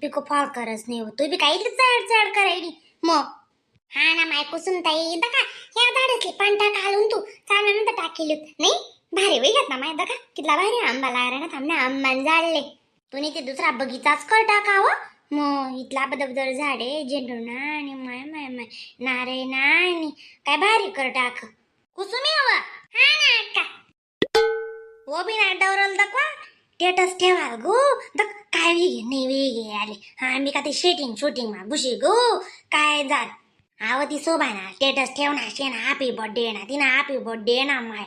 Pico fall करस नाही हो. तू बी काही चढ चढ करायली मग. हा ना माय कुसुम ताई दका या झाडातली पांटा घालून तू चालल्यानंतर टाकेल नाही भारी वेळ घेत ना माय दका कितला भारी आंबा लागला ना थांब ना आंबान झाडले. तुम्ही ते दुसरा बगीचाच कर टाकावं मग. इथला बदबदर झाडे झेंडू ना आणि माय माय माय नारे ना आणि काय भारी कर टाक कुसुमी हवं. हा ना अक्का वो बी ना डवरल दकवा स्टेटस ठेवा गो दक काय वेगे नाही वेगे आले. हा मी का ते शूटिंग मा घुशी गो काय जात आव ती शोभा ना स्टेटस ठेवणार शे ना हॅपी बर्थडे ना तिना हॅपी बर्थडे ना माय.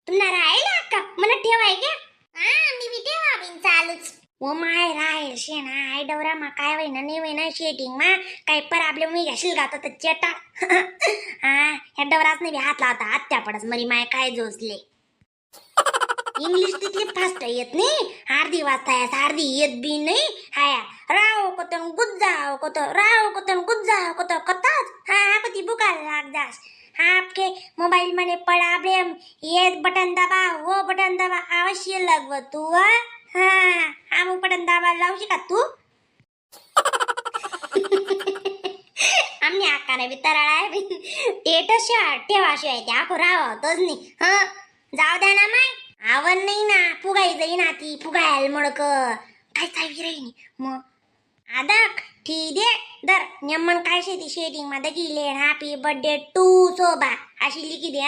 तुम्हाला राहिला अक्का मला ठेवाय का. हा मी बी ठेवा बिन चालूच ओ माय राहील शे ना आय डवरा मा काय वयना नाही वयना शेटिंग मा काय प्रॉब्लेम मी घाशील गातो तर चेटा. हा ह्या डवराच नाही हात लावता आत्या पडस मरी माय काय जोसले. इंग्लिश तिथली फास्ट येत नाही अर्धी वाजता अर्धी येत बी नाही. हाया राव कोतन गुज्जाव कोत राव कोतन गुज्जाव कोत कताच हा कती बुकाल लाग जास. हा आपके मोबाइल मने प्रॉब्लम ये बटन दबा वो बटन दबा अवश्य लगव तू. हा हा बटन दबा लावशी का तू. आम्ही आकाने बी तराळा टेटस ठेवाशिवाय त्या रावतच नाही. हा जाऊ द्या ना माय आवड नाही ना फुगाई जाई ना ती फुगायल मडक काय चावी राही मग आदक ठीक दे दर नेमन काय शेती शेटिंग मध्ये गेले हॅपी बर्थडे टू शोभा अशी लिखी दे.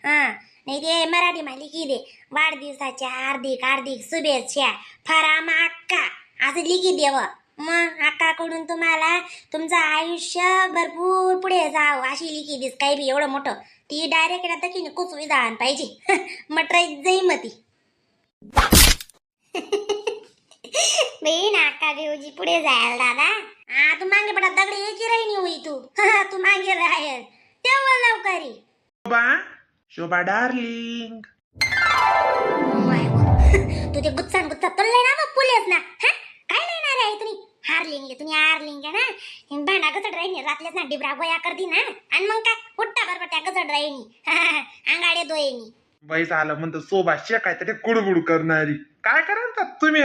हा नाही ते मराठी मध्ये लिखी दे वाढदिवसाच्या हार्दिक हार्दिक शुभेच्छा फराम अक्का असं लिखी देव. मग अक्काकडून तुम्हाला तुमचं आयुष्य भरपूर पुढे जाव अशी लिखी दिस काही बी एवढं मोठं. ती डायरेक्ट आता की कुचवी जाण पाहिजे मटराई जाई मती. बेन अक्का देवजी पुढे जायला दादा. हा तू मागे पडा दगडी यायची राहिनी होई तू. तू मागे राहील तेव्हा लवकरी शोभा शोभा डार्लिंग. तू ते गुच्चान गुच्चा तोडले ना मग पुलेस ना. हा काय लेणार आहे तुम्ही तुम्ही हारलिंग ना भांडा गचड राहिनी रातल्याच ना डिबरा गोया करती ना आणि मग काय उठता बरोबर त्या गचड राहिनी अंगाडे दोयनी. बाई झालं म्हणतो शोभा शेकाय तर ते कुडबुड करणारी काय करतात तुम्ही.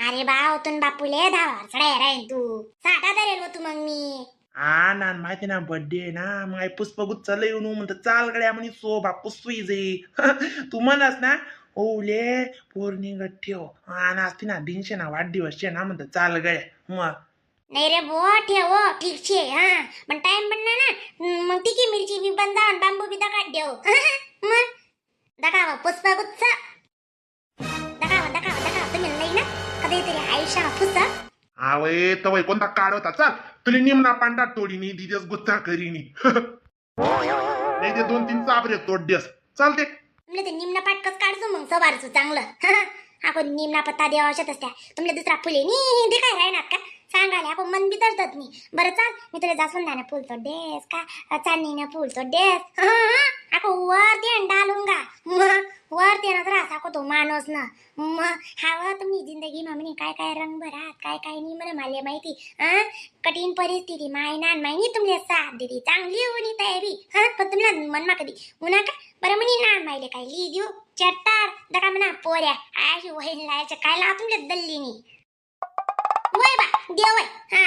अरे बा होतून बापूले 10 वर्षाला राहीन तू 60 धरेल तू मग मी. हा ना माहिती ना बर्थडे ना माय पुष्पगुच्छ लय येऊन म्हणतो चाल गड्या म्हणे शोभा पुसवी जे तू म्हणस ना ओले पौर्णिमा ठेव आणि असती ना 200 ना वाढदिवस ना म्हणतो चाल गड्या मग. नाही रे बो ठेव ठीक छे. हा पण टाइम पण ना मग तिकी मिरची बी बंद आणि बांबू बी दकाट देव. मग दकावा पुष्पगुच्छ दकावा तुम्ही नाही ना कधीतरी आयुष्या पुसा. हा वय तवय कोणता काढ होता चाल तुला निमना पांडा तोडीनी दिदेस गुत्ता करीनी. नाही ते 2-3 चाबरे तोड देस चालते. तुमले ते निम्न पाटकच काढतो मग सवारचं चांगलं. आपण निम्ना पत्ता द्यावा आवश्यक असत्या तुमले दुसरा फुले नी दे काय राहणार का सांगाले आपण मन बी तरतात मी. बरं चाल मी तुला जास्वंदाने फुल तो डेस का चांदीने फुल तो डेस ako वर ते डालूंगा वर ते ना त्रास ako तो माणूस ना मग हवा तुम्ही जिंदगी मामनी काय काय रंग भरात काय काय नाही मला माले माहिती. कठीण परिस्थिती मायना माहिनी तुमले साथ दिली चांगली होणी तयारी. पण तुमला मनमा कधी उन्हा का बरं म्हणी ना माहिले काय ली देऊ चट्टार दका म्हणा पोऱ्या अशी वहीन लायच्या काय ला तुमले दल्लीनी वय बा देवय. हा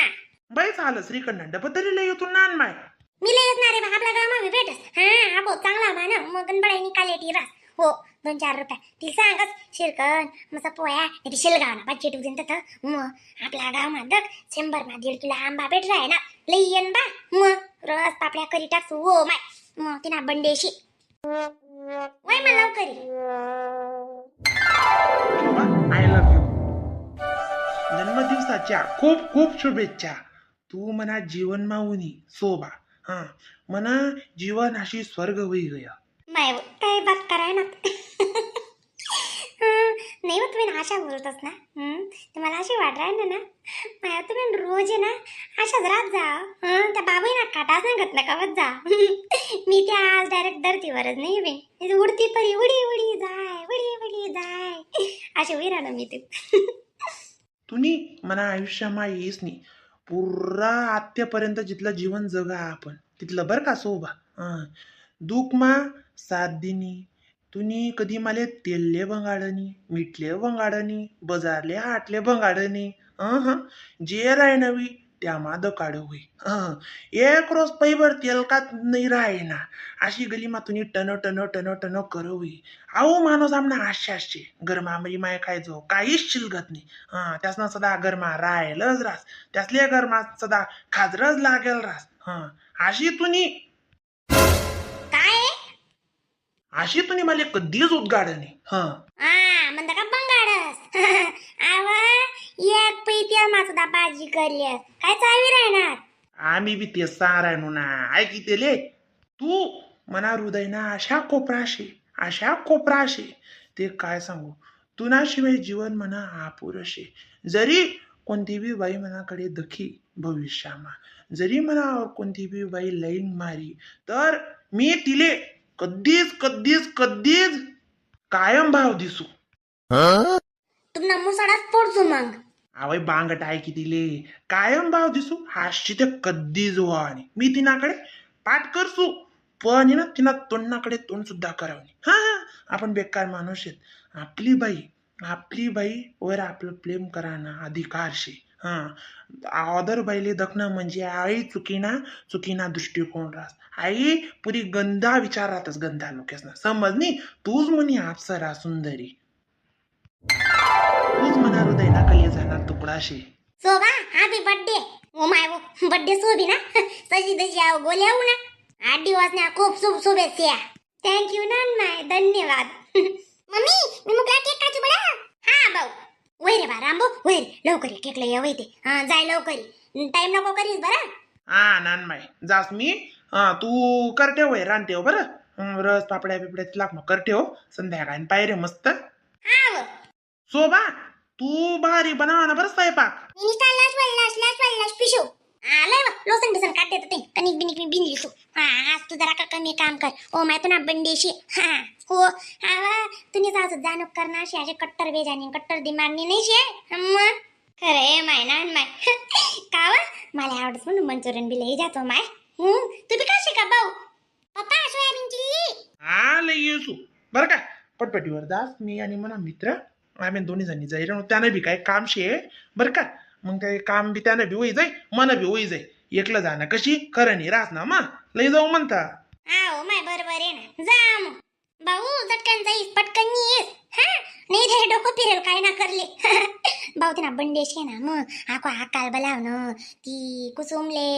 बाई झालं श्रीखंड डबतरी लय येतो नान माय. मी लय येणार रे बा आपल्या गावामध्ये भेटस. हा अबो चांगला बा ना मग गणबडाईनी कालेटी रास हो 2-4 रुपये ती सांगच शिरकन मसा पोया ती शिलगावना पाचशे टुजन तर मग आपल्या गावामध्ये 100 मा 1.5 किलो आंबा भेट राय ना लई येन बा मग रस पापड्या करी टाकू हो माय मग तिना बंडेशी वय मला लवकरी. I love you. जन्मदिवसाच्या खूप खूप शुभेच्छा. तू मना जीवन माऊनी शोभा. हा मना जीवन अशी स्वर्ग होई गया. माय काय बात कराय ना. नाही हो तुम्ही आशा बोलतस ना तुम्हाला अशी वाट राहील ना माया तुम्ही रोज आहे ना अशाच रात जा. त्या बाबू ना काटा सांगत ना कवत जा. मी त्या आज डायरेक्ट धरतीवरच नाही बे उडती परी उडी उडी जाय अशी होई ना मी ते. तुम्ही मना आयुष्यामा येस नी पुरा आत्यापर्यंत जिथलं जीवन जगा आपण तिथलं बरं का शोभा. दुःख मा साथ दिनी तुम्ही कधी मला तेलले भंगाडनी मिठले भंगाडनी बजारले हाटले भंगाडनी जे राय नवी त्यामा दकाड होई एक रोज पैबर तेलकात नाही राहीना अशी गलीमा तुम्ही टन टन टन टन करवी अहो माणूस आमना आशाशे गरमामरी माय खायचो काहीच शिलगत नाही त्यासनं सदा गरमा रायलच रास त्यासले गरमा सदा खाजरच लागेल रास अशी तुम्ही काय अशी तुम्ही मला कधीच उद्गाड नाही म्हणता का बंगाडस आव एक पैत्या माझा भाजी करली काय चावी राहणार आम्ही बी ते सारायनो ना ऐकी तेले तू मना हृदय ना अशा कोपराशे ते काय सांगू तुनाशिवाय जीवन म्हणा अपुरशे जरी कोणती बी बाई मनाकडे दखी भविष्यामा जरी मनावर कोणती बी बाई लईन मारी तर मी तिले कधीच कधीच कधीच कायम भाव दिसू तुमना मुसाडाच पोडचो मग आवय बांगट आहे की तिले कायम भाव दिसू हाशी ते कधीच आणि मी तिनाकडे पाठ करसू पण ना तिना तोंडाकडे तोंड सुद्धा करावं आपण बेकार माणूस आहेत आपली बाई वर आपलं प्रेम कराना अधिकार शे अदर बाईले दखणं म्हणजे आई चुकीना दृष्टिकोन रास आई पुरी गंधा विचार राहतच गंधा लोकेस ना समज नी तूच म्हणी अप्सरा सुंदरी तूच म्हणा हृदय ना कलिय जाणार तुकडा शे सोबा happy birthday oh my birthday सोबी ना सजी दजी आव गोल्या ना 8 दिवस ना खूप शुभेच्छा थँक्यू नाय धन्यवाद मम्मी मी मुकला केक काजू बडा हा भाऊ वय रे बा रामबो वय लवकर केकला या वय ते जाय लवकर टाइम नको करीस बरं नानमाय जास मी तू करते वय रानते हो बरं रस पापड्या बिपड्या लाग मग करते हो संध्याकाळी पायरे मस्त हा शोभा तू भारी बनवा ना बरं स्वयंपाक वल्लास पिशो आलाय लोसन बिसन काढते ते कनिक बिनिक मी बिनली तू आज तू जरा का कमी काम कर ओ मैं तो ना बंडेशी हो आवा तुम्ही जाऊ जाणूक करणार शे असे कट्टर बेजानी कट्टर दिमागनी नाही शे खरे माय कावा मला आवडत म्हणून मंचुरियन बी लई जातो माय तुम्ही का शिका भाऊ पप्पा सोयाबीन चिल्ली लई येसू बरं का पटपटीवर दास मी आणि म्हणा मित्र आम्ही दोन्ही जणी जाईल त्यानं बी काय काम शे बरं का मग ते काम बी त्यानं बी होई जाई मन बी होई जाई एकलं जाणं कशी खरं नाही रास ना मग लई जाऊ म्हणता आओ माय बरोबर आहे ना जा मग भाऊ झटकन जाईस पटकन येस नाही रे डोकं फिरेल काय ना करले भाऊ ते ना बंडेश आहे ना मग आको आकाल बलावणं ती कुसुमले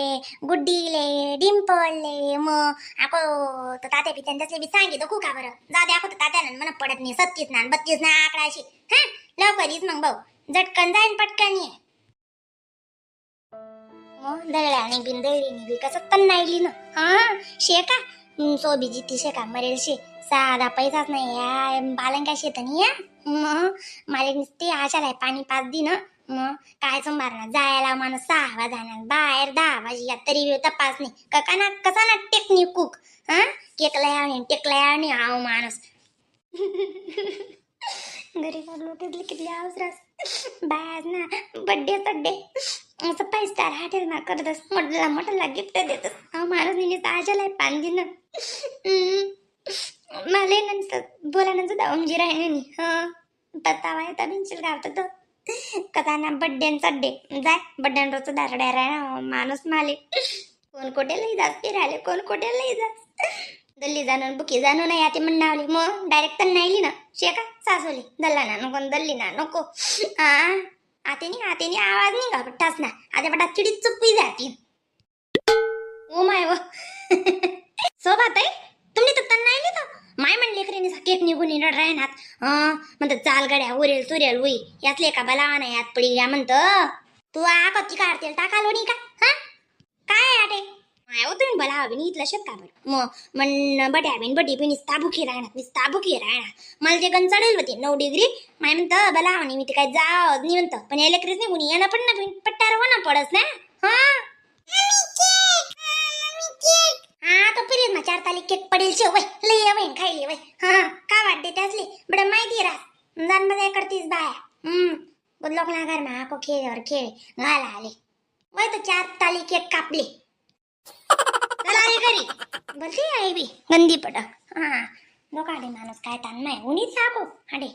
गुड्डीले डिंपलले मग आको तो तात्या पित्यान तसले बी सांगितलं खूप का बरं जा दे आको तो तात्यानं मन पडत नाही 37 ना 32 ना आकडाशी लवकर येस मग भाऊ झटकन जाईन पटकन ये दळल्याने बिन दळलीने बी कसं तन्नाईली ना शेका सोबीजी ती शेका मरेल शे साधा पैसाच नाही या बालन काय शेत नाही या मग मला नुसते आशाला पाणी पाच दी ना मग काय संभारणार जायला माणूस 6 वाजणार बाहेर 10 वाजी तरी तपास नाही कसा ना टेक्निक कुक टेकला यावणी आव माणूस गरीब लोक किती अवसरास बाहेर ना बड्डे सड्डे असं 5 स्टार हॉटेल ना करतस मोठला गिफ्ट देतस हा माणूस नेहमी आशाला पाणी दिन मला नंतर बोलानंतर दावमजी राहिले नाही पत्तावा येता बिनशील गावत तो कसा ना बड्डे सड्डे जाय बड्डे रोजचा दारड्या राहा माणूस माले कोण कोठे लई जास फिरायले कोण कोठे लई जास दल्ली जाणून बुकी जाणून नाही आते म्हणून आवली मग डायरेक्ट तर नाहीली ना शेका सासवली दल्ला ना नको दल्ली ना नको आतेनी आवाज नाही का पट्टास ना आता पट्टा चिडीत चुप्पी जाती ओ माय व सोबत आहे तुम्ही तर तन्नाईली तर माय म्हणले लेकरीने केक निघून येणार राहणार म्हणतात चाल गड्या उरेल सुरेल उई यातले का बलावा नाही यात पडी या म्हणतं तू कच्ची काढतेल टाकालो नाही का काय आटे माय तुम्ही बलावा बिनी इथलं शेत का बरं मग बड्या बिन बडी बिनी ताबुकी राहणार मला ते गण चढेल होते 9 डिग्री माय म्हणतं बलावा नाही मी ते काय जाव नाही म्हणतं पण या लेकरीच नाही कुणी येणं पण ना पट्टार होणं पडस ना तो फिरीत मा 4 ताली केक पडेल शे वय लई वय खायली वय का वाटते त्यासली बडं माहिती रास जाण बजाय करतीस बाया लोकला घर मा आको खेळ घाला आले वय तो 4 ताली केक कापले चला घरी बोलते आई बी गंदी पडक दोकाडे माणूस काय तान माय उनीच साको हाडे